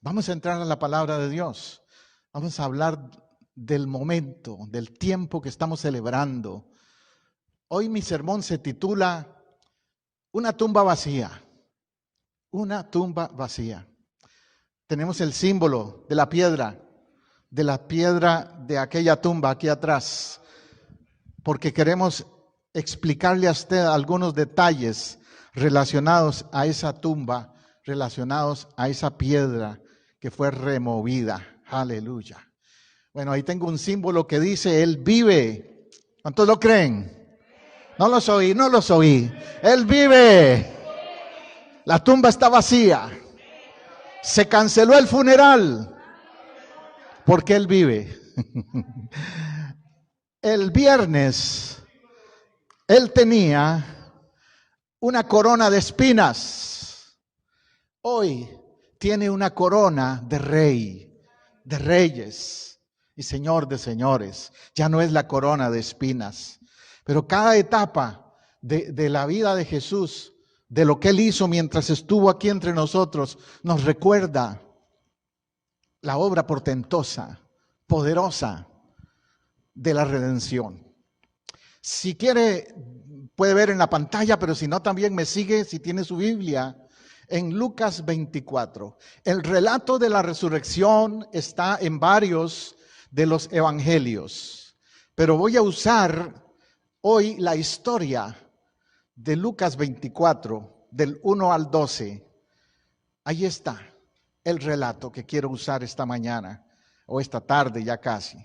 Vamos a entrar a la palabra de Dios. Vamos a hablar del momento, del tiempo que estamos celebrando. Hoy mi sermón se titula Una tumba vacía. Una tumba vacía. Tenemos el símbolo de la piedra de aquella tumba aquí atrás, porque queremos explicarle a usted algunos detalles relacionados a esa tumba, relacionados a esa piedra que fue removida. Aleluya. Bueno, ahí tengo un símbolo que dice, Él vive. ¿Cuántos lo creen? No los oí. Él vive. La tumba está vacía. Se canceló el funeral porque Él vive. El viernes Él tenía una corona de espinas. Hoy tiene una corona de rey, de reyes y señor de señores. Ya no es la corona de espinas. Pero cada etapa de la vida de Jesús, de lo que Él hizo mientras estuvo aquí entre nosotros, nos recuerda la obra portentosa, poderosa de la redención. Si quiere, puede ver en la pantalla, pero si no, también me sigue, si tiene su Biblia, en Lucas 24. El relato de la resurrección está en varios de los evangelios, pero voy a usar hoy la historia de Lucas 24, del 1 al 12. Ahí está el relato que quiero usar esta mañana, o esta tarde ya casi.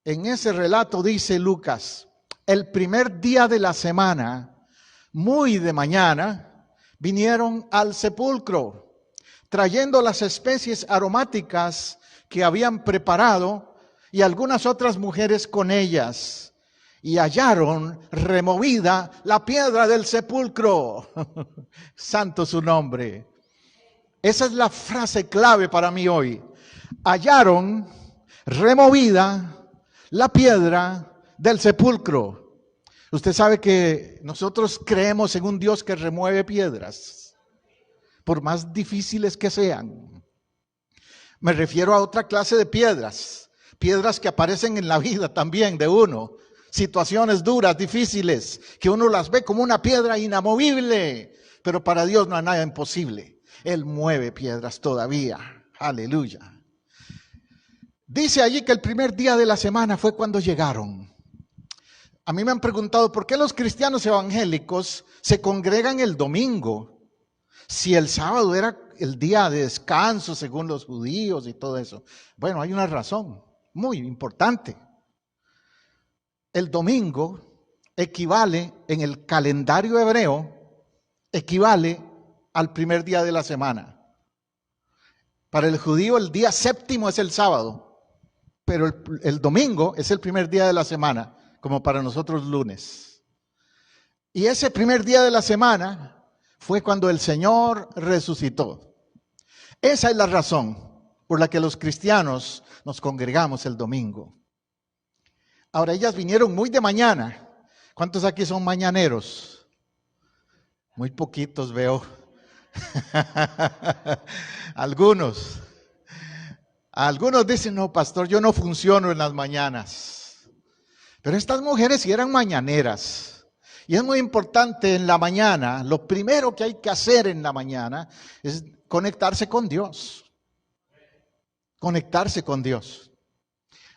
En ese relato dice Lucas, el primer día de la semana, muy de mañana, vinieron al sepulcro, trayendo las especies aromáticas que habían preparado y algunas otras mujeres con ellas. Y hallaron removida la piedra del sepulcro. Santo su nombre. Esa es la frase clave para mí hoy. Hallaron removida la piedra del sepulcro. Usted sabe que nosotros creemos en un Dios que remueve piedras, por más difíciles que sean. Me refiero a otra clase de piedras que aparecen en la vida también de uno. Situaciones duras, difíciles, que uno las ve como una piedra inamovible, pero para Dios no hay nada imposible. Él mueve piedras todavía. Aleluya. Dice allí que el primer día de la semana fue cuando llegaron. A mí me han preguntado por qué los cristianos evangélicos se congregan el domingo, si el sábado era el día de descanso según los judíos y todo eso. Bueno, hay una razón muy importante. El domingo equivale en el calendario hebreo, equivale al primer día de la semana. Para el judío el día séptimo es el sábado, pero el domingo es el primer día de la semana, como para nosotros lunes. Y ese primer día de la semana fue cuando el Señor resucitó. Esa es la razón por la que los cristianos nos congregamos el domingo. Ahora, ellas vinieron muy de mañana. ¿Cuántos aquí son mañaneros? Muy poquitos veo. Algunos dicen, no, pastor, yo no funciono en las mañanas. Pero estas mujeres sí eran mañaneras. Y es muy importante en la mañana, lo primero que hay que hacer en la mañana es conectarse con Dios. Conectarse con Dios.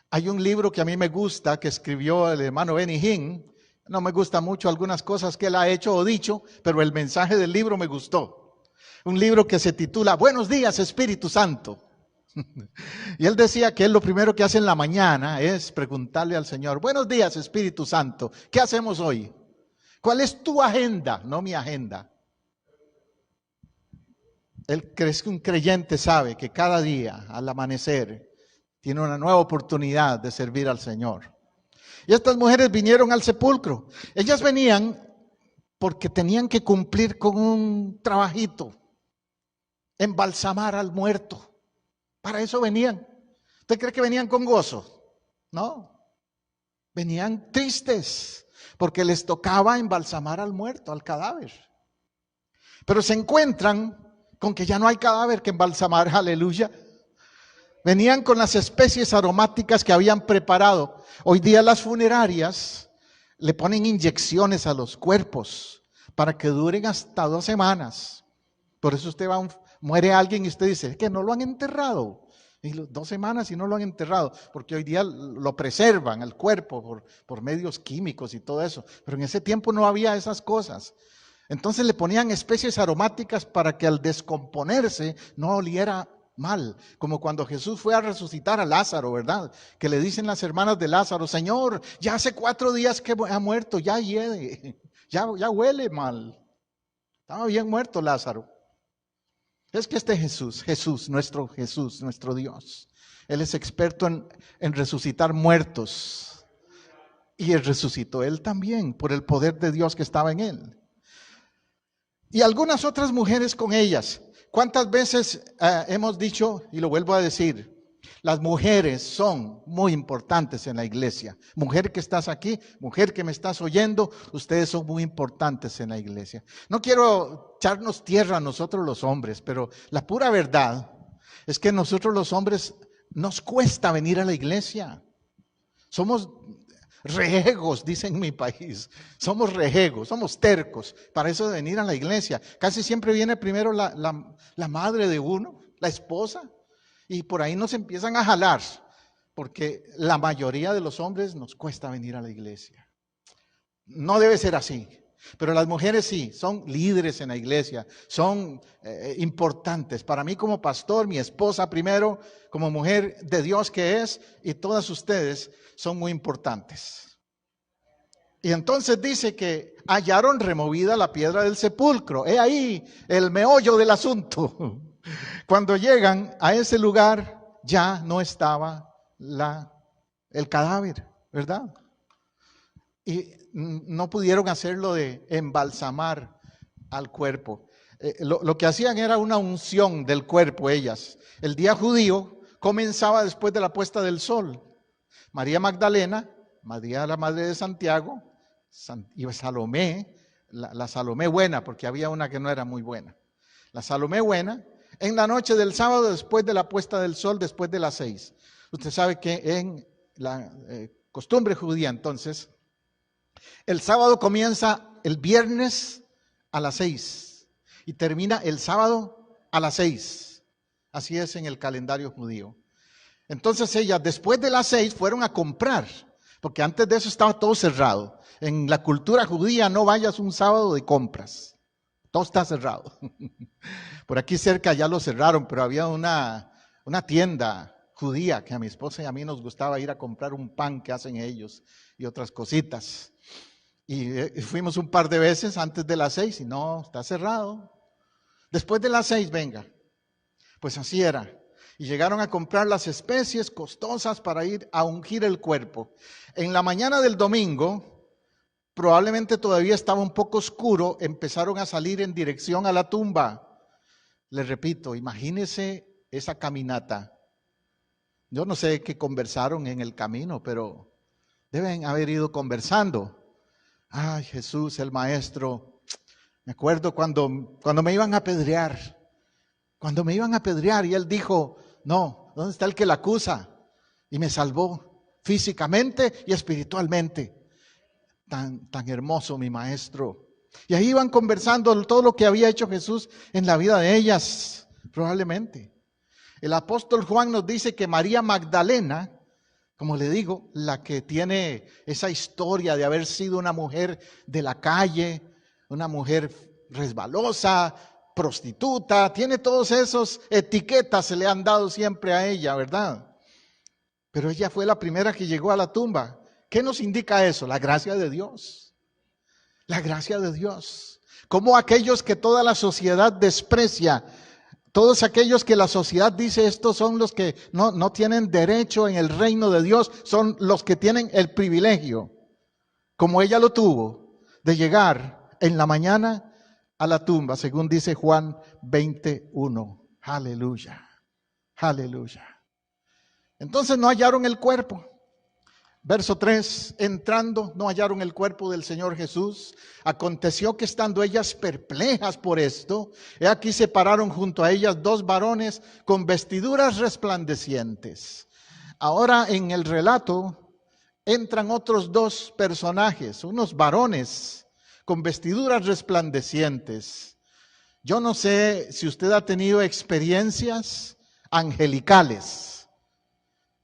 Hay un libro que a mí me gusta, que escribió el hermano Benny Hinn. No me gustan mucho algunas cosas que él ha hecho o dicho, pero el mensaje del libro me gustó. Un libro que se titula Buenos días, Espíritu Santo. Y él decía que él lo primero que hace en la mañana es preguntarle al Señor, buenos días, Espíritu Santo, ¿qué hacemos hoy? ¿Cuál es tu agenda? No mi agenda. Un creyente sabe que cada día al amanecer tiene una nueva oportunidad de servir al Señor. Y estas mujeres vinieron al sepulcro. Ellas venían porque tenían que cumplir con un trabajito, embalsamar al muerto. Para eso venían. ¿Usted cree que venían con gozo? No. Venían tristes porque les tocaba embalsamar al muerto, al cadáver. Pero se encuentran con que ya no hay cadáver que embalsamar, aleluya. Venían con las especies aromáticas que habían preparado. Hoy día las funerarias le ponen inyecciones a los cuerpos para que duren hasta 2 semanas. Por eso usted muere alguien y usted dice, es que no lo han enterrado. Y 2 semanas y no lo han enterrado, porque hoy día lo preservan el cuerpo por medios químicos y todo eso. Pero en ese tiempo no había esas cosas. Entonces le ponían especies aromáticas para que al descomponerse no oliera mal, como cuando Jesús fue a resucitar a Lázaro, ¿verdad? Que le dicen las hermanas de Lázaro, Señor, ya hace 4 días que ha muerto, ya hiede, ya huele mal. Estaba bien muerto Lázaro. Es que Jesús, nuestro Dios, Él es experto en resucitar muertos. Y Él resucitó Él también por el poder de Dios que estaba en Él. Y algunas otras mujeres con ellas. ¿Cuántas veces hemos dicho, y lo vuelvo a decir, las mujeres son muy importantes en la iglesia? Mujer que estás aquí, mujer que me estás oyendo, ustedes son muy importantes en la iglesia. No quiero echarnos tierra a nosotros los hombres, pero la pura verdad es que nosotros los hombres nos cuesta venir a la iglesia. Somos rejegos, dicen en mi país. Somos rejegos, somos tercos para eso de venir a la iglesia. Casi siempre viene primero la madre de uno, la esposa, y por ahí nos empiezan a jalar, porque la mayoría de los hombres nos cuesta venir a la iglesia. No debe ser así, pero las mujeres sí, son líderes en la iglesia, son importantes. Para mí como pastor, mi esposa primero, como mujer de Dios que es, y todas ustedes son muy importantes. Y entonces dice que hallaron removida la piedra del sepulcro. He ahí el meollo del asunto. Cuando llegan a ese lugar, ya no estaba el cadáver, ¿verdad? Y no pudieron hacerlo de embalsamar al cuerpo. Lo que hacían era una unción del cuerpo ellas. El día judío comenzaba después de la puesta del sol. María Magdalena, María la madre de Santiago, y Salomé, la Salomé buena, porque había una que no era muy buena. La Salomé buena, en la noche del sábado después de la puesta del sol, después de las 6. Usted sabe que en la costumbre judía entonces, el sábado comienza el viernes a las 6 y termina el sábado a las 6. Así es en el calendario judío. Entonces ellas después de las 6 fueron a comprar, porque antes de eso estaba todo cerrado. En la cultura judía no vayas un sábado de compras, todo está cerrado. Por aquí cerca ya lo cerraron, pero había una tienda judía que a mi esposa y a mí nos gustaba ir a comprar un pan que hacen ellos y otras cositas. Y fuimos un par de veces antes de las 6 y no, está cerrado. Después de las 6 venga. Pues así era. Y llegaron a comprar las especies costosas para ir a ungir el cuerpo. En la mañana del domingo, probablemente todavía estaba un poco oscuro, empezaron a salir en dirección a la tumba. Les repito, imagínense esa caminata. Yo no sé qué conversaron en el camino, pero deben haber ido conversando. Ay, Jesús, el maestro, me acuerdo cuando me iban a apedrear. Cuando me iban a apedrear y él dijo, no, ¿dónde está el que la acusa? Y me salvó físicamente y espiritualmente. Tan hermoso mi maestro. Y ahí iban conversando todo lo que había hecho Jesús en la vida de ellas, probablemente. El apóstol Juan nos dice que María Magdalena, como le digo, la que tiene esa historia de haber sido una mujer de la calle, una mujer resbalosa, prostituta, tiene todos esos etiquetas se le han dado siempre a ella, ¿verdad? Pero ella fue la primera que llegó a la tumba. ¿Qué nos indica eso? La gracia de Dios. La gracia de Dios. Como aquellos que toda la sociedad desprecia, todos aquellos que la sociedad dice estos son los que no tienen derecho en el reino de Dios, son los que tienen el privilegio, como ella lo tuvo, de llegar en la mañana a la tumba, según dice Juan 21. Aleluya, aleluya. Entonces no hallaron el cuerpo. Verso 3, entrando no hallaron el cuerpo del Señor Jesús. Aconteció que estando ellas perplejas por esto, he aquí se pararon junto a ellas dos varones con vestiduras resplandecientes. Ahora en el relato entran otros dos personajes, unos varones con vestiduras resplandecientes. Yo no sé si usted ha tenido experiencias angelicales.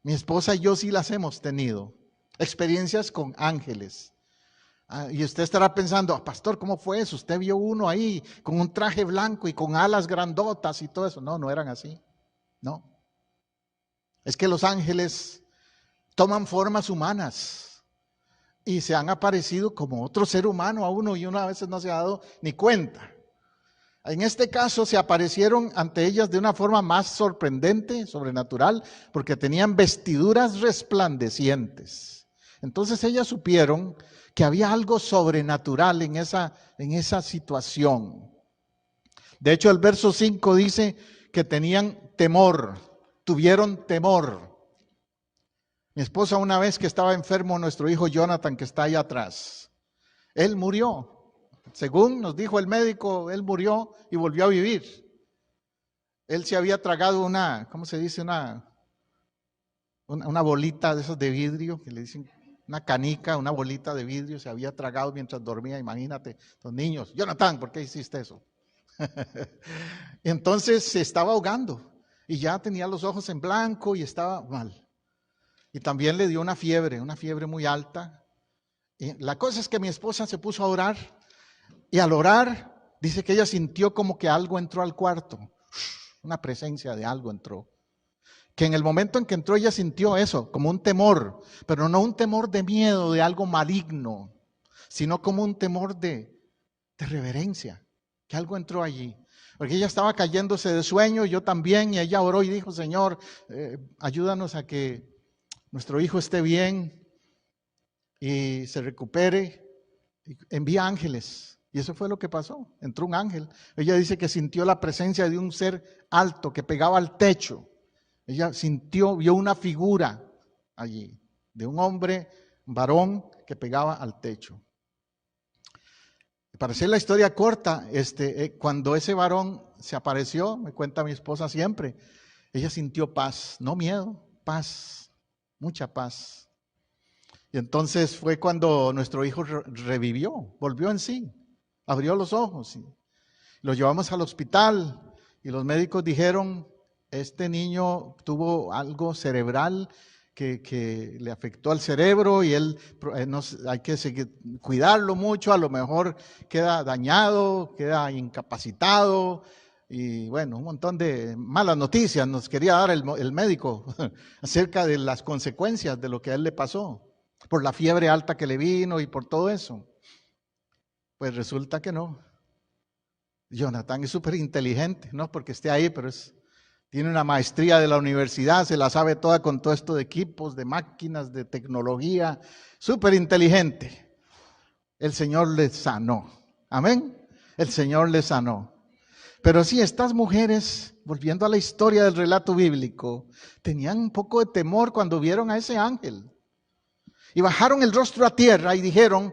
Mi esposa y yo sí las hemos tenido. Experiencias con ángeles. Y usted estará pensando, pastor, ¿cómo fue eso? Usted vio uno ahí con un traje blanco y con alas grandotas y todo eso. No, no eran así. No. Es que los ángeles toman formas humanas y se han aparecido como otro ser humano a uno y uno a veces no se ha dado ni cuenta. En este caso se aparecieron ante ellas de una forma más sorprendente, sobrenatural, porque tenían vestiduras resplandecientes. Entonces ellas supieron que había algo sobrenatural en esa situación. De hecho, el verso 5 dice que tenían temor, tuvieron temor. Mi esposa, una vez que estaba enfermo, nuestro hijo Jonathan, que está ahí atrás, él murió. Según nos dijo el médico, él murió y volvió a vivir. Él se había tragado ¿cómo se dice? Una bolita de esas de vidrio, que le dicen una canica, una bolita de vidrio, se había tragado mientras dormía. Imagínate, los niños, Jonathan, ¿por qué hiciste eso? Entonces se estaba ahogando y ya tenía los ojos en blanco y estaba mal. Y también le dio una fiebre muy alta. Y la cosa es que mi esposa se puso a orar y al orar dice que ella sintió como que algo entró al cuarto, una presencia de algo entró. Que en el momento en que entró ella sintió eso, como un temor, pero no un temor de miedo, de algo maligno, sino como un temor de reverencia, que algo entró allí. Porque ella estaba cayéndose de sueño, yo también, y ella oró y dijo, Señor, ayúdanos a que nuestro hijo esté bien y se recupere. Envía ángeles. Y eso fue lo que pasó, entró un ángel. Ella dice que sintió la presencia de un ser alto que pegaba al techo. Ella vio una figura allí, de un hombre, un varón que pegaba al techo. Para hacer la historia corta, cuando ese varón se apareció, me cuenta mi esposa siempre, ella sintió paz, no miedo, paz, mucha paz. Y entonces fue cuando nuestro hijo revivió, volvió en sí, abrió los ojos. Y lo llevamos al hospital y los médicos dijeron, este niño tuvo algo cerebral que le afectó al cerebro y hay que cuidarlo mucho, a lo mejor queda dañado, queda incapacitado y bueno, un montón de malas noticias nos quería dar el médico acerca de las consecuencias de lo que a él le pasó, por la fiebre alta que le vino y por todo eso. Pues resulta que no. Jonathan es súper inteligente, no porque esté ahí, pero tiene una maestría de la universidad, se la sabe toda con todo esto de equipos, de máquinas, de tecnología, súper inteligente. El Señor le sanó. Amén. El Señor le sanó. Pero sí, estas mujeres, volviendo a la historia del relato bíblico, tenían un poco de temor cuando vieron a ese ángel. Y bajaron el rostro a tierra y dijeron,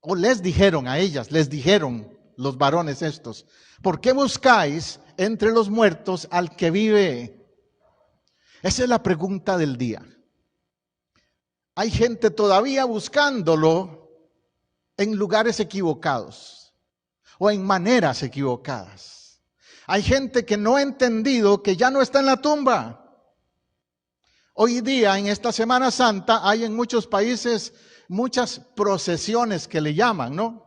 o les dijeron a ellas, les dijeron los varones estos, ¿por qué buscáis entre los muertos al que vive? Esa es la pregunta del día. Hay gente todavía buscándolo en lugares equivocados o en maneras equivocadas. Hay gente que no ha entendido que ya no está en la tumba. Hoy día, en esta Semana Santa, hay en muchos países muchas procesiones que le llaman, ¿no?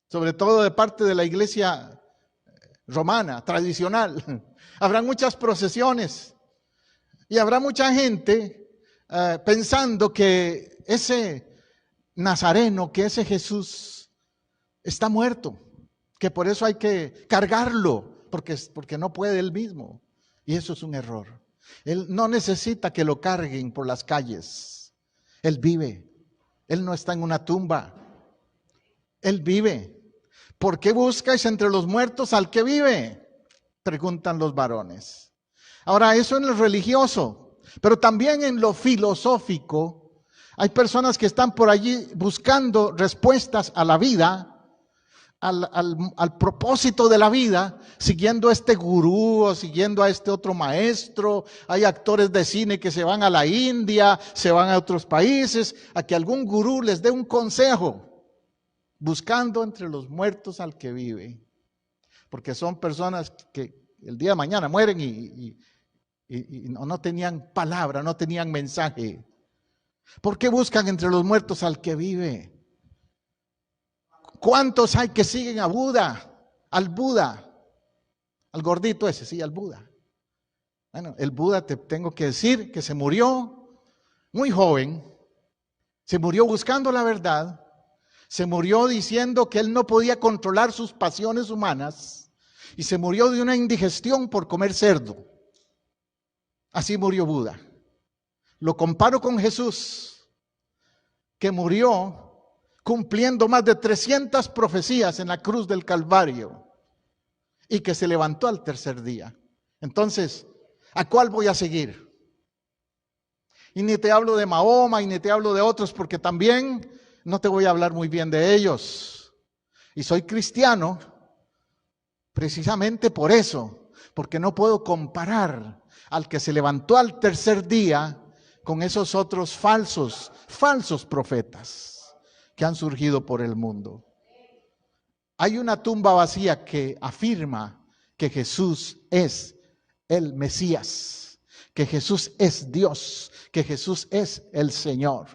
Sobre todo de parte de la iglesia romana, tradicional. Habrá muchas procesiones y habrá mucha gente pensando que ese Nazareno, que ese Jesús está muerto, que por eso hay que cargarlo, porque no puede él mismo. Y eso es un error. Él no necesita que lo carguen por las calles. Él vive. Él no está en una tumba. Él vive. ¿Por qué buscáis entre los muertos al que vive? Preguntan los varones. Ahora, eso en lo religioso, pero también en lo filosófico, Hay personas que están por allí buscando respuestas a la vida, al propósito de la vida, siguiendo a este gurú o siguiendo a este otro maestro. Hay actores de cine que se van a la India, se van a otros países, a que algún gurú les dé un consejo, buscando entre los muertos al que vive. Porque son personas que el día de mañana mueren y no tenían palabra, no tenían mensaje. ¿Por qué buscan entre los muertos al que vive? ¿Cuántos hay que siguen a Buda? Al gordito ese, sí, al Buda. Bueno, el Buda, te tengo que decir que se murió muy joven, se murió buscando la verdad, se murió diciendo que él no podía controlar sus pasiones humanas y se murió de una indigestión por comer cerdo. Así murió Buda. Lo comparo con Jesús, que murió cumpliendo más de 300 profecías en la cruz del Calvario y que se levantó al tercer día. Entonces, ¿a cuál voy a seguir? Y ni te hablo de Mahoma y ni te hablo de otros, porque también no te voy a hablar muy bien de ellos. Y soy cristiano precisamente por eso, porque no puedo comparar al que se levantó al tercer día con esos otros falsos profetas que han surgido por el mundo. Hay una tumba vacía que afirma que Jesús es el Mesías, que Jesús es Dios, que Jesús es el Señor,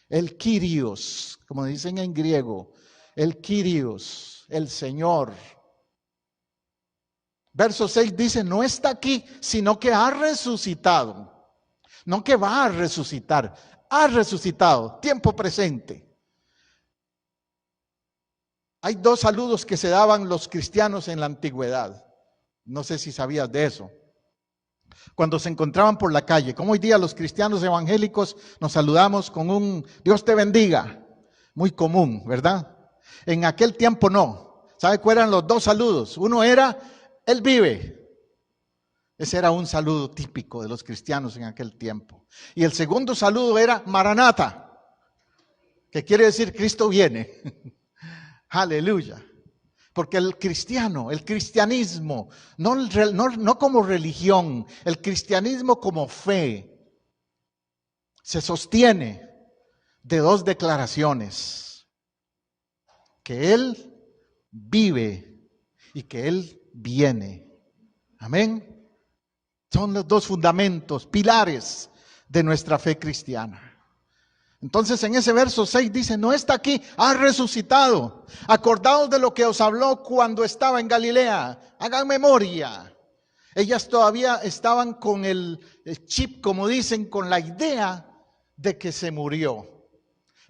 el Kyrios, como dicen en griego, el Kyrios, el Señor. Verso 6 dice, no está aquí, sino que ha resucitado. No que va a resucitar, ha resucitado, tiempo presente. Hay dos saludos que se daban los cristianos en la antigüedad. No sé si sabías de eso. Cuando se encontraban por la calle, como hoy día los cristianos evangélicos nos saludamos con un Dios te bendiga, muy común, ¿verdad? En aquel tiempo no. ¿Sabe cuáles eran los dos saludos? Uno era, Él vive. Ese era un saludo típico de los cristianos en aquel tiempo. Y el segundo saludo era Maranata, que quiere decir Cristo viene. Aleluya. Porque el cristianismo, no como religión, el cristianismo como fe, se sostiene de dos declaraciones: que Él vive y que Él viene. Amén. Son los dos fundamentos, pilares de nuestra fe cristiana. Entonces en ese verso 6 dice, no está aquí, ha resucitado. Acordaos de lo que os habló cuando estaba en Galilea. Hagan memoria. Ellas todavía estaban con el chip, como dicen, con la idea de que se murió.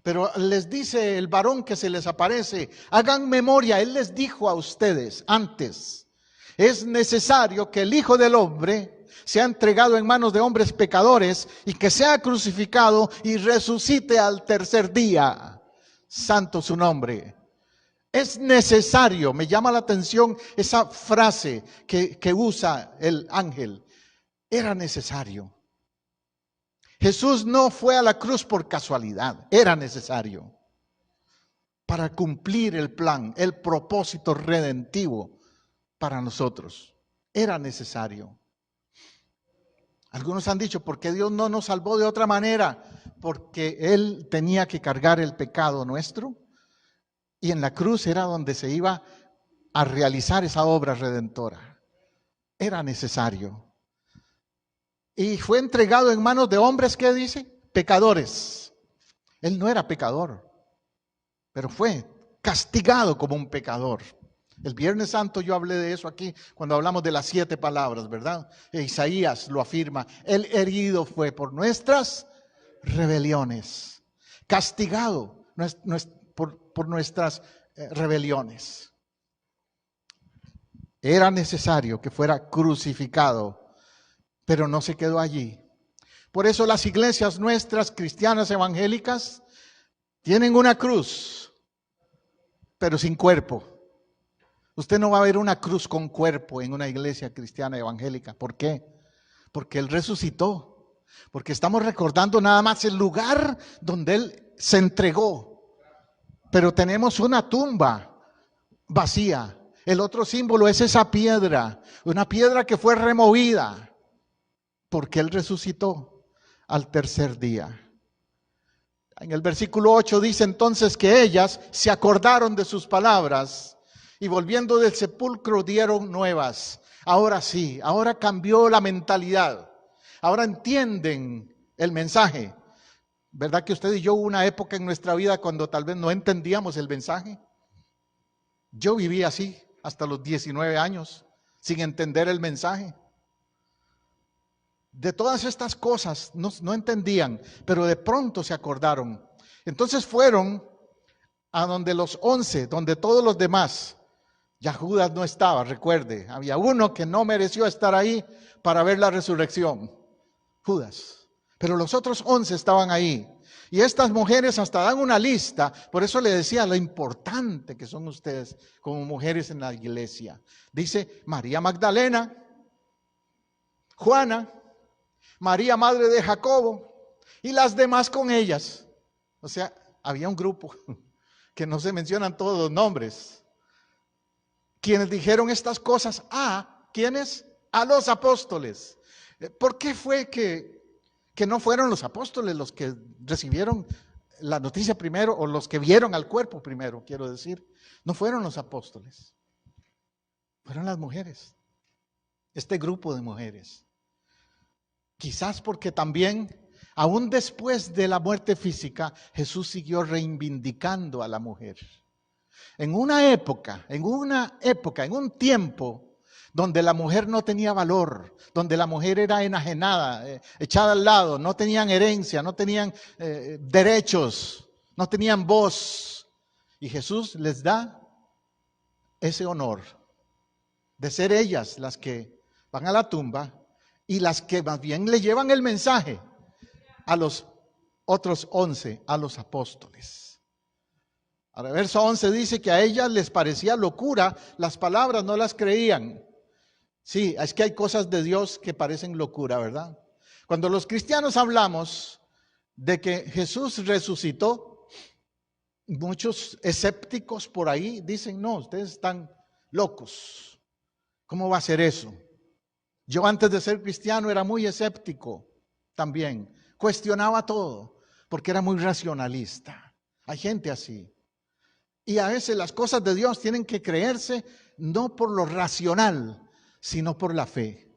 Pero les dice el varón que se les aparece, hagan memoria. Él les dijo a ustedes antes, es necesario que el Hijo del Hombre sea entregado en manos de hombres pecadores y que sea crucificado y resucite al tercer día. Santo su nombre. Es necesario, me llama la atención esa frase que usa el ángel. Era necesario. Jesús no fue a la cruz por casualidad, era necesario para cumplir el plan, el propósito redentivo para nosotros. Era necesario. Algunos han dicho, ¿por qué Dios no nos salvó de otra manera? Porque Él tenía que cargar el pecado nuestro y en la cruz era donde se iba a realizar esa obra redentora. Era necesario. Y fue entregado en manos de hombres, ¿qué dice? Pecadores. Él no era pecador, pero fue castigado como un pecador. El Viernes Santo yo hablé de eso aquí cuando hablamos de las 7 palabras, ¿verdad? Isaías lo afirma, el herido fue por nuestras rebeliones, castigado por nuestras rebeliones. Era necesario que fuera crucificado, pero no se quedó allí. Por eso las iglesias nuestras cristianas evangélicas tienen una cruz, pero sin cuerpo. Usted no va a ver una cruz con cuerpo en una iglesia cristiana evangélica. ¿Por qué? Porque Él resucitó. porque estamos recordando nada más el lugar donde Él se entregó. Pero tenemos una tumba vacía. El otro símbolo es esa piedra, una piedra que fue removida, porque Él resucitó al tercer día. En el versículo 8 dice entonces que ellas se acordaron de sus palabras y volviendo del sepulcro dieron nuevas. Ahora sí, ahora cambió la mentalidad. Ahora entienden el mensaje. ¿Verdad que usted y yo hubo una época en nuestra vida cuando tal vez no entendíamos el mensaje? Yo viví así hasta los 19 años, sin entender el mensaje. De todas estas cosas no entendían, pero de pronto se acordaron. Entonces fueron a donde los 11, donde todos los demás. Ya Judas no estaba, recuerde, había uno que no mereció estar ahí para ver la resurrección, Judas. Pero los otros 11 estaban ahí. Y estas mujeres hasta dan una lista, por eso le decía lo importante que son ustedes como mujeres en la iglesia. Dice María Magdalena, Juana, María madre de Jacobo y las demás con ellas. O sea, había un grupo que no se mencionan todos los nombres. Quienes dijeron estas cosas ¿quiénes? A los apóstoles. ¿Por qué fue que no fueron los apóstoles los que recibieron la noticia primero o los que vieron al cuerpo primero, quiero decir? No fueron los apóstoles, fueron las mujeres, este grupo de mujeres. Quizás porque también, aún después de la muerte física, Jesús siguió reivindicando a la mujer. En una época, en un tiempo donde la mujer no tenía valor, donde la mujer era enajenada, echada al lado, no tenían herencia, no tenían derechos, no tenían voz. Y Jesús les da ese honor de ser ellas las que van a la tumba y las que más bien le llevan el mensaje a los otros 11, a los apóstoles. Ahora, verso 11 dice que a ellas les parecía locura, las palabras no las creían. Sí, es que hay cosas de Dios que parecen locura, ¿verdad? Cuando los cristianos hablamos de que Jesús resucitó, muchos escépticos por ahí dicen, no, ustedes están locos. ¿Cómo va a ser eso? Yo antes de ser cristiano era muy escéptico también. Cuestionaba todo porque era muy racionalista. Hay gente así. Y a veces las cosas de Dios tienen que creerse no por lo racional, sino por la fe.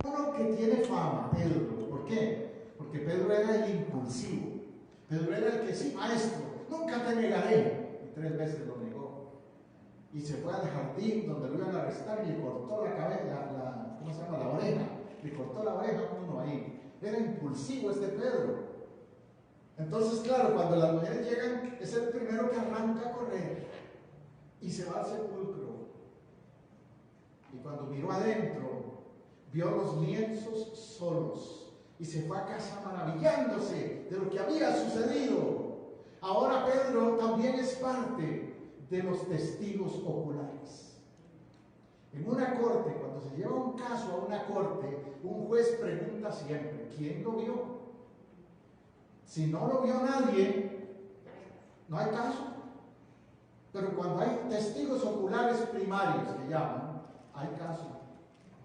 Uno que tiene fama, Pedro. ¿Por qué? Porque Pedro era el impulsivo. Pedro era el que, sí, maestro, nunca te negaré. Y 3 veces lo negó. Y se fue al jardín donde lo iban a arrestar y le cortó la cabeza, ¿cómo se llama? La oreja. Le cortó la oreja a uno ahí. Era impulsivo este Pedro. Entonces, claro, cuando las mujeres llegan, es el primero que arranca a correr y se va al sepulcro. Y cuando miró adentro, vio los lienzos solos y se fue a casa maravillándose de lo que había sucedido. Ahora Pedro también es parte de los testigos oculares. En una corte, cuando se lleva un caso a una corte, un juez pregunta siempre, ¿quién lo vio? Si no lo vio nadie, no hay caso. Pero cuando hay testigos oculares primarios que llaman, hay casos.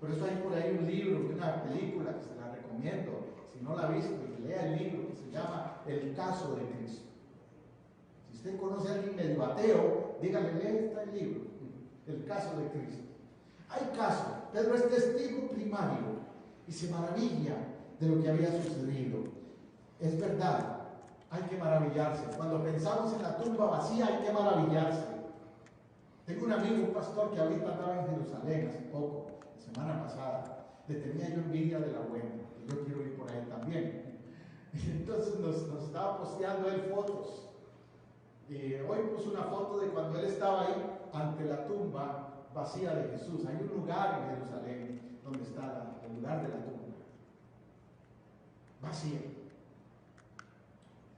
Por eso hay por ahí un libro, una película que se la recomiendo, si no la ha visto, que lea el libro que se llama El caso de Cristo. Si usted conoce a alguien medio ateo, dígale, lea este libro, El caso de Cristo. Hay caso, Pedro es testigo primario y se maravilla de lo que había sucedido. Es verdad, hay que maravillarse. Cuando pensamos en la tumba vacía, hay que maravillarse. Tengo un amigo, un pastor, que ahorita andaba en Jerusalén hace poco, la semana pasada. Le tenía yo envidia de la buena, que yo quiero ir por ahí también. Entonces nos estaba posteando él fotos. Hoy puso una foto de cuando él estaba ahí ante la tumba vacía de Jesús. Hay un lugar en Jerusalén donde está el lugar de la tumba vacía.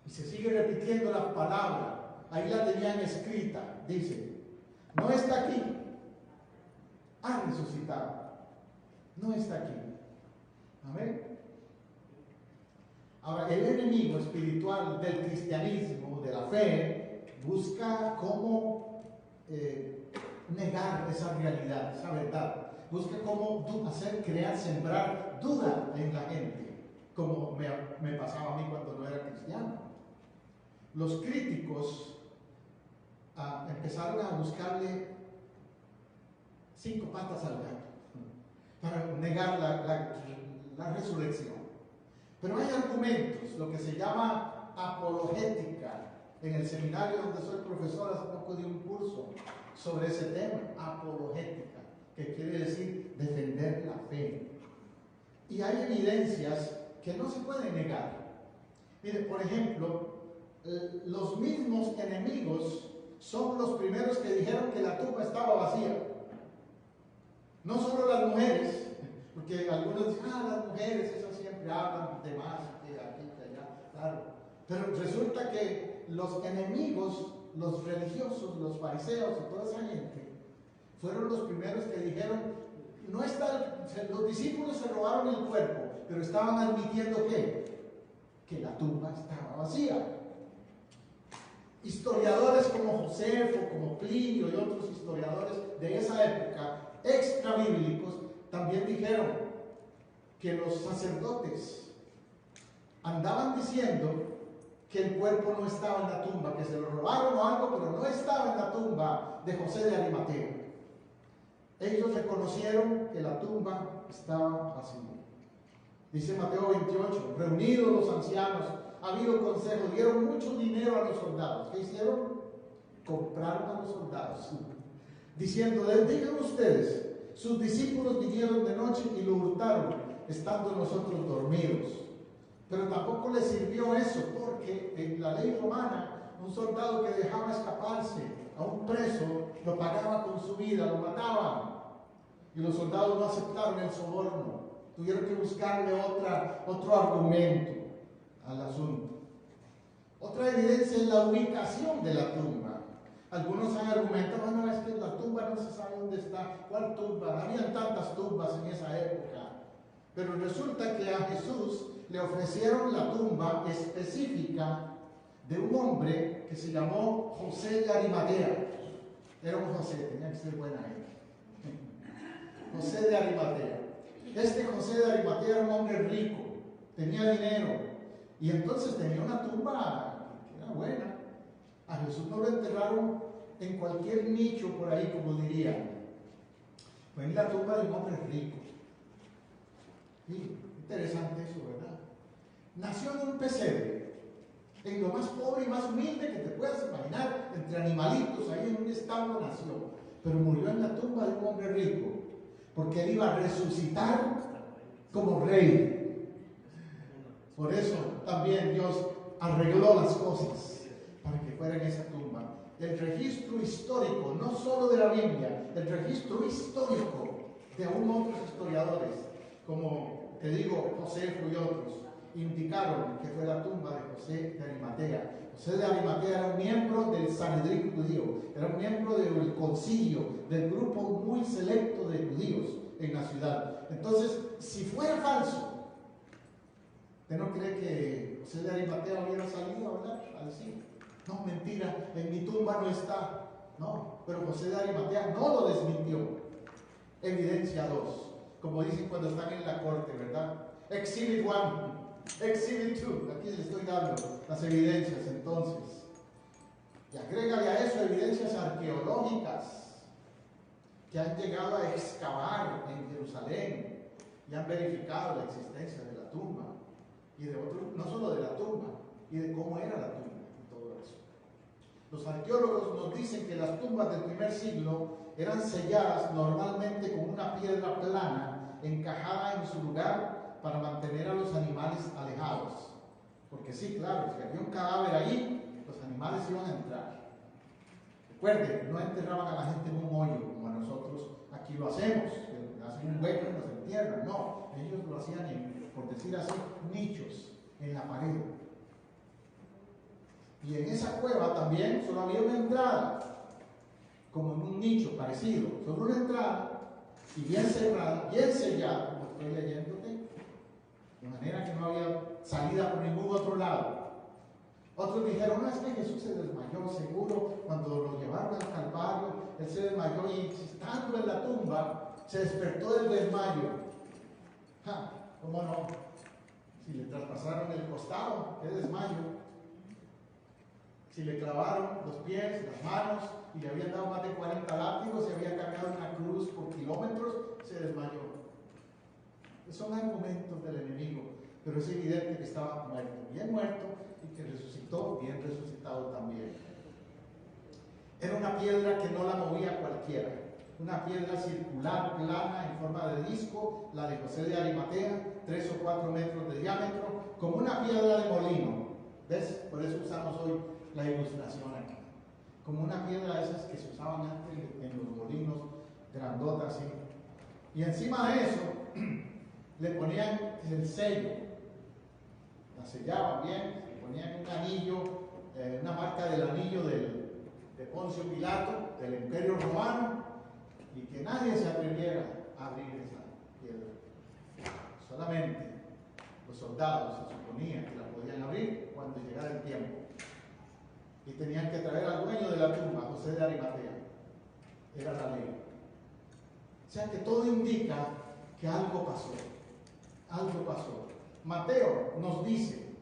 Y se sigue repitiendo la palabra. Ahí la tenían escrita. Dice, no está aquí. Ha resucitado. No está aquí. Amén. Ahora, el enemigo espiritual del cristianismo, de la fe, busca cómo negar esa realidad, esa verdad. Busca cómo sembrar duda en la gente, como me pasaba a mí cuando no era cristiano. Los críticos empezaron a buscarle 5 patas al gato para negar la resurrección. Pero hay argumentos, lo que se llama apologética. En el seminario donde soy profesor, hace poco di un curso sobre ese tema, apologética, que quiere decir defender la fe. Y hay evidencias que no se pueden negar. Mire, por ejemplo, los mismos enemigos son los primeros que dijeron que la tumba estaba vacía. No solo las mujeres, porque algunos dicen, las mujeres, eso siempre hablan de más, que aquí, que allá, claro. Pero resulta que los enemigos, los religiosos, los fariseos y toda esa gente, fueron los primeros que dijeron, los discípulos se robaron el cuerpo, pero estaban admitiendo que la tumba estaba vacía. Historiadores como Josefo, como Plinio y otros historiadores de esa época, extra bíblicos, también dijeron que los sacerdotes andaban diciendo que el cuerpo no estaba en la tumba, que se lo robaron o algo, pero no estaba en la tumba de José de Arimatea. Ellos reconocieron que la tumba estaba vacía. Dice Mateo 28, reunidos los ancianos, ha habido consejo, dieron mucho dinero a los soldados. ¿Qué hicieron? Compraron a los soldados, diciendo, digan ustedes, sus discípulos vinieron de noche y lo hurtaron, estando nosotros dormidos. Pero tampoco les sirvió eso, porque en la ley romana, un soldado que dejaba escaparse a un preso, lo pagaba con su vida, lo mataban. Y los soldados no aceptaron el soborno. Tuvieron que buscarle otro argumento al asunto. Otra evidencia es la ubicación de la tumba. Algunos han argumentado, bueno, es que la tumba no se sabe dónde está. ¿Cuál tumba? Habían tantas tumbas en esa época. Pero resulta que a Jesús le ofrecieron la tumba específica de un hombre que se llamó José de Arimatea. Era un José, tenía que ser buena gente. José de Arimatea. Este José de Arimatea era un hombre rico, tenía dinero, y entonces tenía una tumba que era buena. A Jesús no lo enterraron en cualquier nicho por ahí, como dirían. Fue en la tumba de un hombre rico. Sí, interesante eso, ¿verdad? Nació en un pesebre, en lo más pobre y más humilde que te puedas imaginar, entre animalitos, ahí en un establo nació, pero murió en la tumba de un hombre rico, porque él iba a resucitar como rey. Por eso también Dios arregló las cosas para que fuera en esa tumba. El registro histórico, no solo de la Biblia, el registro histórico de aún otros historiadores, como te digo, Josefo y otros, indicaron que fue la tumba de José de Arimatea. José de Arimatea era un miembro del Sanedrín judío, era un miembro del concilio, del grupo muy selecto de judíos en la ciudad. Entonces, si fuera falso, ¿usted no cree que José de Arimatea hubiera salido a hablar, a decir, no, mentira, en mi tumba no está? No, pero José de Arimatea no lo desmintió. Evidencia 2, como dicen cuando están en la corte, ¿verdad? Exhibit 1, Exhibit 2, aquí les estoy dando las evidencias entonces. Y agrégale a eso evidencias arqueológicas que han llegado a excavar en Jerusalén y han verificado la existencia de la tumba y de otro, no solo de la tumba, y de cómo era la tumba y todo eso. Los arqueólogos nos dicen que las tumbas del primer siglo eran selladas normalmente con una piedra plana encajada en su lugar para mantener a los animales alejados. Porque sí, claro, si había un cadáver ahí, los animales iban a entrar. Recuerden, no enterraban a la gente en un hoyo como a nosotros aquí lo hacemos, que hacen un hueco y nos entierran. No, ellos lo hacían en, por decir así, nichos en la pared. Y en esa cueva también solo había una entrada, como en un nicho parecido, solo una entrada y bien cerrada, bien sellada, como estoy leyéndote, de manera que no había salida por ningún otro lado. Otros dijeron, no, es que Jesús se desmayó, seguro, cuando lo llevaron al Calvario, él se desmayó y estando en la tumba, se despertó del desmayo. ¿Cómo no? Si le traspasaron el costado, qué desmayo. Si le clavaron los pies, las manos, y le habían dado más de 40 látigos, y había cargado una cruz por kilómetros, se desmayó. Son argumentos del enemigo, pero es evidente que estaba muerto, bien muerto, y que resucitó, bien resucitado también. Era una piedra que no la movía cualquiera, una piedra circular, plana, en forma de disco, la de José de Arimatea, 3 o 4 metros de diámetro, como una piedra de molino. ¿Ves? Por eso usamos hoy la ilustración aquí. Como una piedra de esas que se usaban antes en los molinos, grandotas, así. Y encima de eso, le ponían el sello, la sellaban bien, le ponían un anillo, una marca del anillo de Poncio Pilato, del Imperio Romano, y que nadie se atreviera a abrir esa piedra. Solamente los soldados se suponía que la podían abrir cuando llegara el tiempo. Y tenían que traer al dueño de la tumba, José de Arimatea. Era la ley. O sea que todo indica que algo pasó. Algo pasó. Mateo nos dice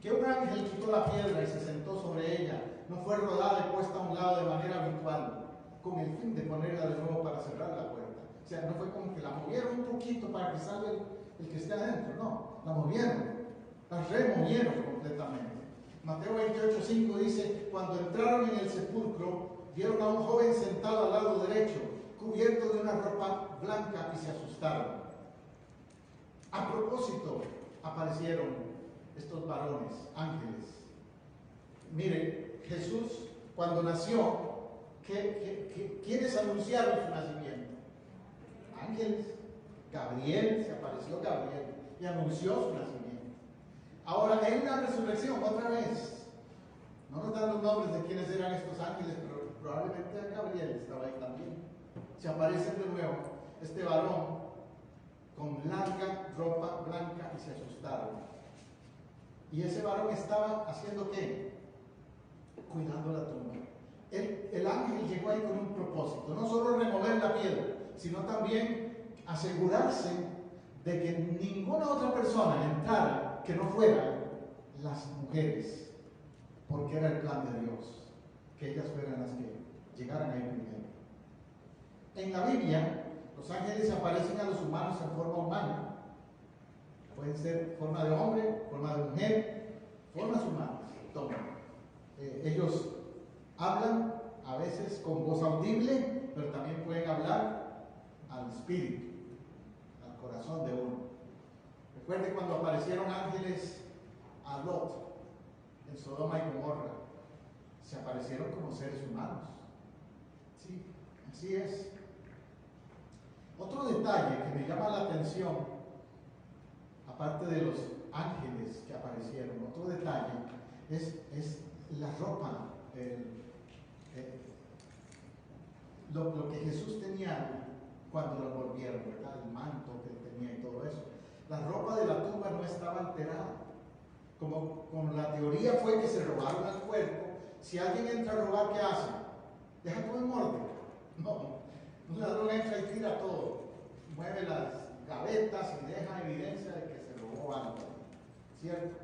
que un ángel quitó la piedra y se sentó sobre ella. No fue rodada y puesta a un lado de manera habitual, con el fin de ponerla de nuevo para cerrar la puerta. O sea, no fue como que la movieron un poquito para que salga el que esté adentro. No, la movieron. La removieron completamente. Mateo 28:5 dice, cuando entraron en el sepulcro, vieron a un joven sentado al lado derecho, cubierto de una ropa blanca, y se asustaron. A propósito, aparecieron estos varones, ángeles. Mire, Jesús, cuando nació, ¿quiénes anunciaron su nacimiento? Ángeles. Gabriel, se apareció Gabriel y anunció su nacimiento. Ahora, en la resurrección, otra vez, no nos dan los nombres de quiénes eran estos ángeles, pero probablemente Gabriel estaba ahí también. Se aparecen de nuevo este varón con larga ropa blanca y se asustaron. Y ese varón estaba haciendo ¿qué? Cuidando la tumba. El ángel llegó ahí con un propósito, no solo remover la piedra, sino también asegurarse de que ninguna otra persona entrara que no fueran las mujeres, porque era el plan de Dios, que ellas fueran las que llegaran ahí primero. En la Biblia, los ángeles aparecen a los humanos en forma humana. Pueden ser forma de hombre, forma de mujer, formas humanas. Ellos hablan a veces con voz audible, pero también pueden hablar al espíritu, al corazón de uno. Recuerde cuando aparecieron ángeles a Lot en Sodoma y Gomorra, se aparecieron como seres humanos. Sí, así es. Otro detalle que me llama la atención, aparte de los ángeles que aparecieron, otro detalle es la ropa, lo que Jesús tenía cuando lo envolvieron, ¿verdad? El manto que él tenía y todo eso. La ropa de la tumba no estaba alterada. Como la teoría fue que se robaron el cuerpo, si alguien entra a robar, ¿qué hace? deja todo en orden. No, un ladrón entra y tira todo, mueve las gavetas y deja evidencia de que se robó algo, ¿cierto?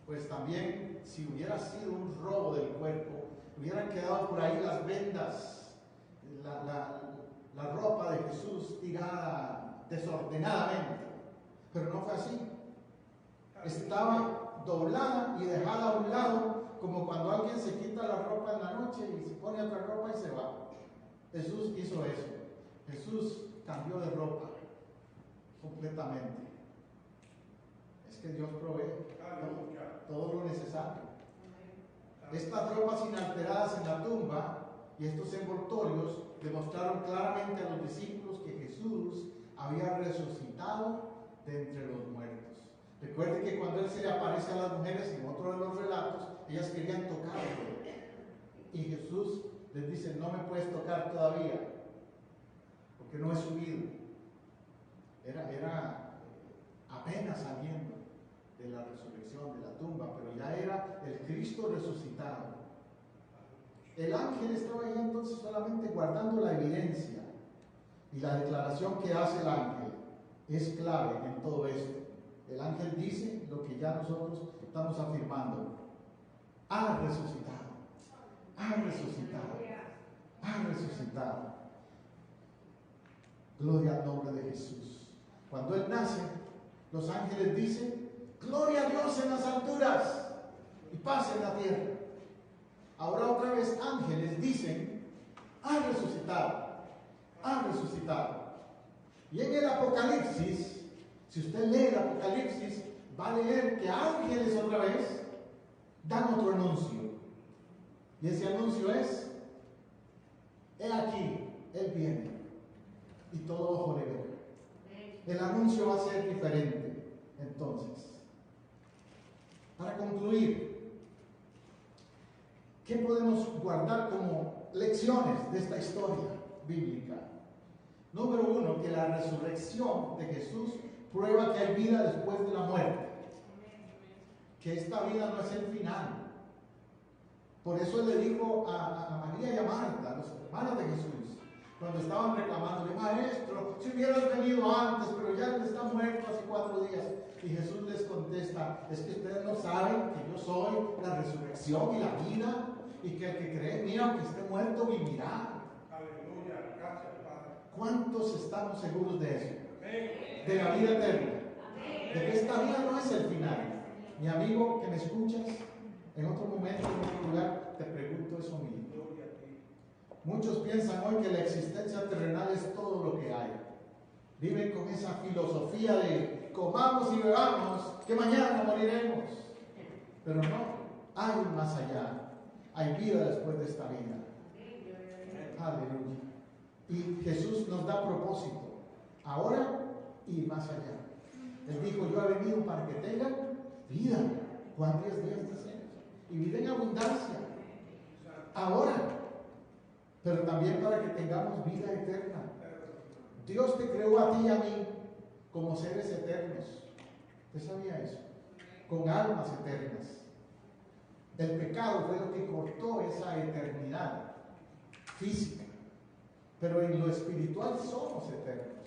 Pues también, si hubiera sido un robo del cuerpo, hubieran quedado por ahí las vendas, la ropa de Jesús tirada desordenadamente, pero no fue así. Estaba doblada y dejada a un lado, como cuando alguien se quita la ropa en la noche y se pone otra ropa y se va. Jesús hizo eso. Jesús cambió de ropa completamente. Es que Dios provee todo lo necesario. Estas ropas inalteradas en la tumba y estos envoltorios demostraron claramente a los discípulos que Jesús había resucitado de entre los muertos. Recuerde que cuando Él se le aparece a las mujeres en otro de los relatos, ellas querían tocarlo. Y Jesús les dice, no me puedes tocar todavía, porque no he subido. Era apenas saliendo de la resurrección, de la tumba, pero ya era el Cristo resucitado. El ángel estaba ahí entonces solamente guardando la evidencia, y la declaración que hace el ángel es clave en todo esto. El ángel dice lo que ya nosotros estamos afirmando: ha resucitado, ha resucitado, ha resucitado. Gloria al nombre de Jesús. Cuando Él nace, los ángeles dicen: gloria a Dios en las alturas y paz en la tierra. Ahora otra vez ángeles dicen: ha resucitado, ha resucitado. Y en el Apocalipsis, si usted lee el Apocalipsis, va a leer que ángeles otra vez dan otro anuncio. Y ese anuncio es: he aquí, Él viene, y todo ojo le verá. El anuncio va a ser diferente. Entonces, para concluir, ¿qué podemos guardar como lecciones de esta historia bíblica? Número uno, que la resurrección de Jesús prueba que hay vida después de la muerte. Que esta vida no es el final. Por eso Él le dijo a María y a Marta, los hermanos de Jesús, cuando estaban reclamándole: maestro, si hubieras venido antes, pero ya está muerto hace 4 días. Y Jesús les contesta: es que ustedes no saben que yo soy la resurrección y la vida, y que el que cree en mí, aunque esté muerto, vivirá. Aleluya, gracias, Padre. ¿Cuántos estamos seguros de eso? De la vida eterna, de que esta vida no es el final. Mi amigo que me escuchas, en otro momento, en otro lugar, te pregunto eso mismo. Muchos piensan hoy que la existencia terrenal es todo lo que hay. Viven con esa filosofía de comamos y bebamos, que mañana moriremos. Pero no, hay un más allá. Hay vida después de esta vida. Aleluya. Y Jesús nos da propósito, ahora y más allá. Él dijo: yo he venido para que tengan vida. Juan 10:10 dice, y vida en abundancia. Ahora, pero también para que tengamos vida eterna. Dios te creó a ti y a mí como seres eternos. ¿Usted sabía eso? Con almas eternas. El pecado fue lo que cortó esa eternidad física. Pero en lo espiritual somos eternos.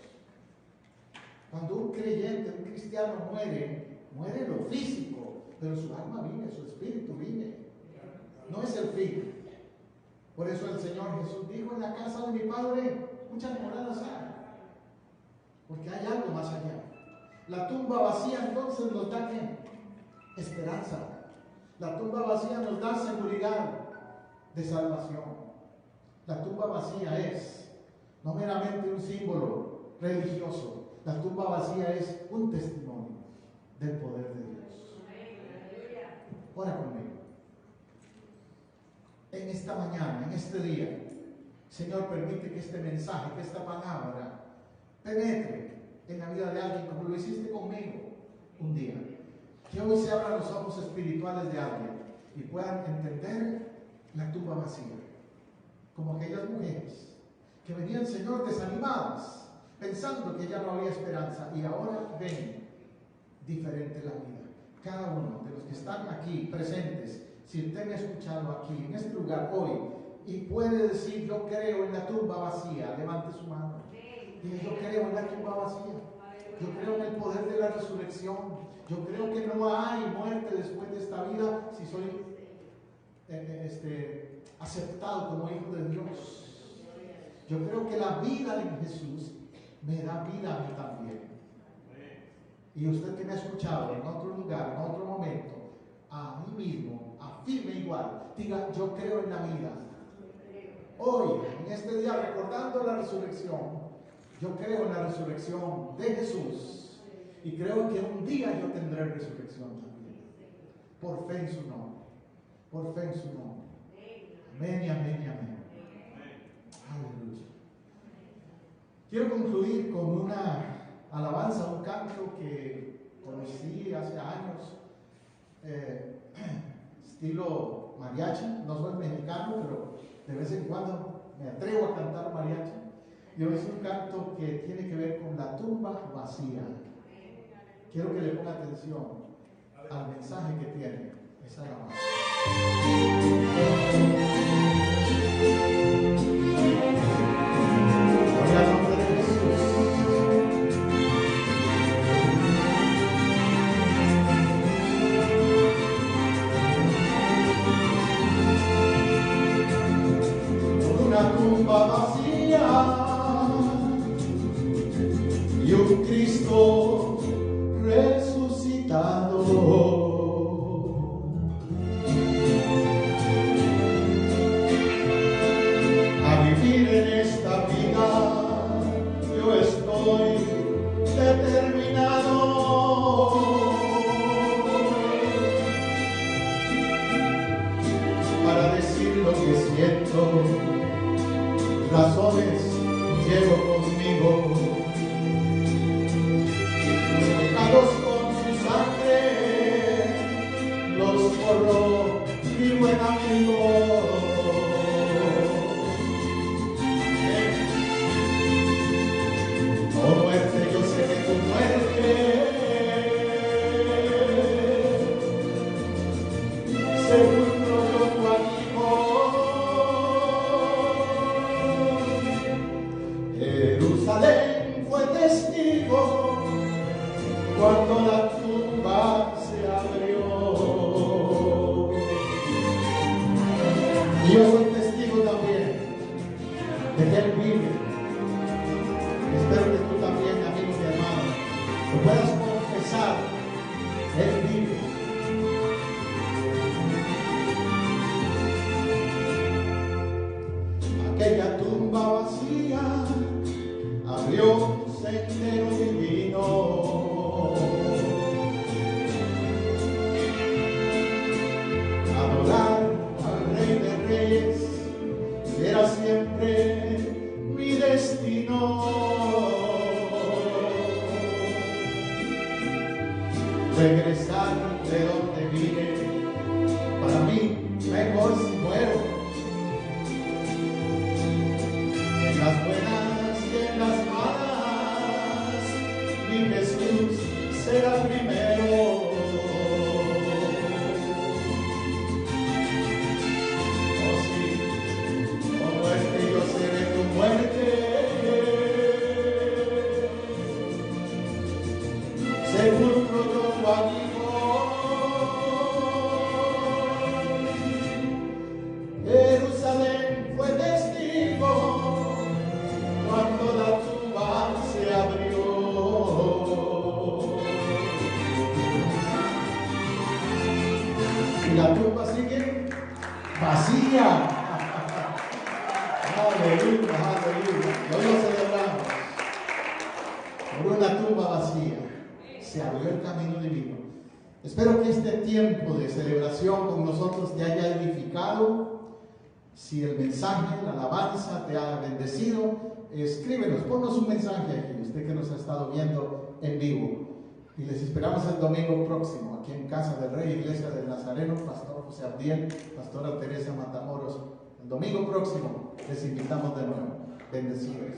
Cuando un creyente, un cristiano muere lo físico, pero su alma vive, su espíritu vive. No es el fin. Por eso el Señor Jesús dijo: en la casa de mi Padre muchas moradas hay. Porque hay algo más allá. La tumba vacía entonces nos da ¿qué? Esperanza. La tumba vacía nos da seguridad de salvación. La tumba vacía es no meramente un símbolo religioso. La tumba vacía es un testimonio del poder de Dios. Ora conmigo. En esta mañana, en este día, Señor, permite que este mensaje, que esta palabra penetre en la vida de alguien como lo hiciste conmigo un día. Que hoy se abran los ojos espirituales de alguien y puedan entender la tumba vacía, como aquellas mujeres que venían, Señor, desanimadas, pensando que ya no había esperanza, y ahora ven diferente la vida. Cada uno de los que están aquí presentes, si usted me ha escuchado aquí, en este lugar hoy, y puede decir, yo creo en la tumba vacía, levante su mano. Y yo creo en la tumba vacía. Yo creo en el poder de la resurrección. Yo creo que no hay muerte después de esta vida si soy aceptado como hijo de Dios. Yo creo que la vida en Jesús me da vida a mí también. Y usted que me ha escuchado en otro lugar, en otro momento, a mí mismo, afirme igual, diga, yo creo en la vida. Hoy, en este día, recordando la resurrección, yo creo en la resurrección de Jesús y creo que un día yo tendré resurrección también, por fe en su nombre, por fe en su nombre. Amén y amén y amén. Aleluya. Quiero concluir con una alabanza, un canto que conocí hace años, estilo mariachi. No soy mexicano, pero de vez en cuando me atrevo a cantar mariachi. Y hoy es un canto que tiene que ver con la tumba vacía. Quiero que le ponga atención al mensaje que tiene esa alabanza. Gloria al nombre de Jesús. Una tumba vacía y un Cristo resucitado. A vivir en esta vida yo estoy determinado para decir lo que siento. Razones llevo conmigo, pecados con su sangre los borró mi buen amigo. Oh muerte, yo sé que tu muerte sepulcro yo tu amigo. Jerusalén fue testigo cuando la tumba se abrió. Y yo soy testigo también de que Él vive. Espero que tú también, amigo y hermano, lo puedas confesar. Él vive. Aquella tumba vacía abrió un sendero divino. Adorar al Rey de Reyes era siempre mi destino. Regresar de donde vine, para mí mejor si muero. En las buenas y en las malas, mi Jesús será primero. Oh sí, oh muerte, yo seré tu muerte. Sepulcro yo tu amigo. Jerusalén fue testigo cuando la tumba se abrió. Y la tumba sigue vacía. Aleluya, aleluya. Hoy lo celebramos. Por una tumba vacía se abrió el camino divino. Espero que este tiempo de celebración con nosotros te haya edificado. Si el mensaje, la alabanza te ha bendecido, escríbenos, ponnos un mensaje aquí, usted que nos ha estado viendo en vivo. Y les esperamos el domingo próximo, aquí en Casa del Rey, Iglesia del Nazareno, Pastor José Abdiel, Pastora Teresa Matamoros. El domingo próximo les invitamos de nuevo. Bendecidos.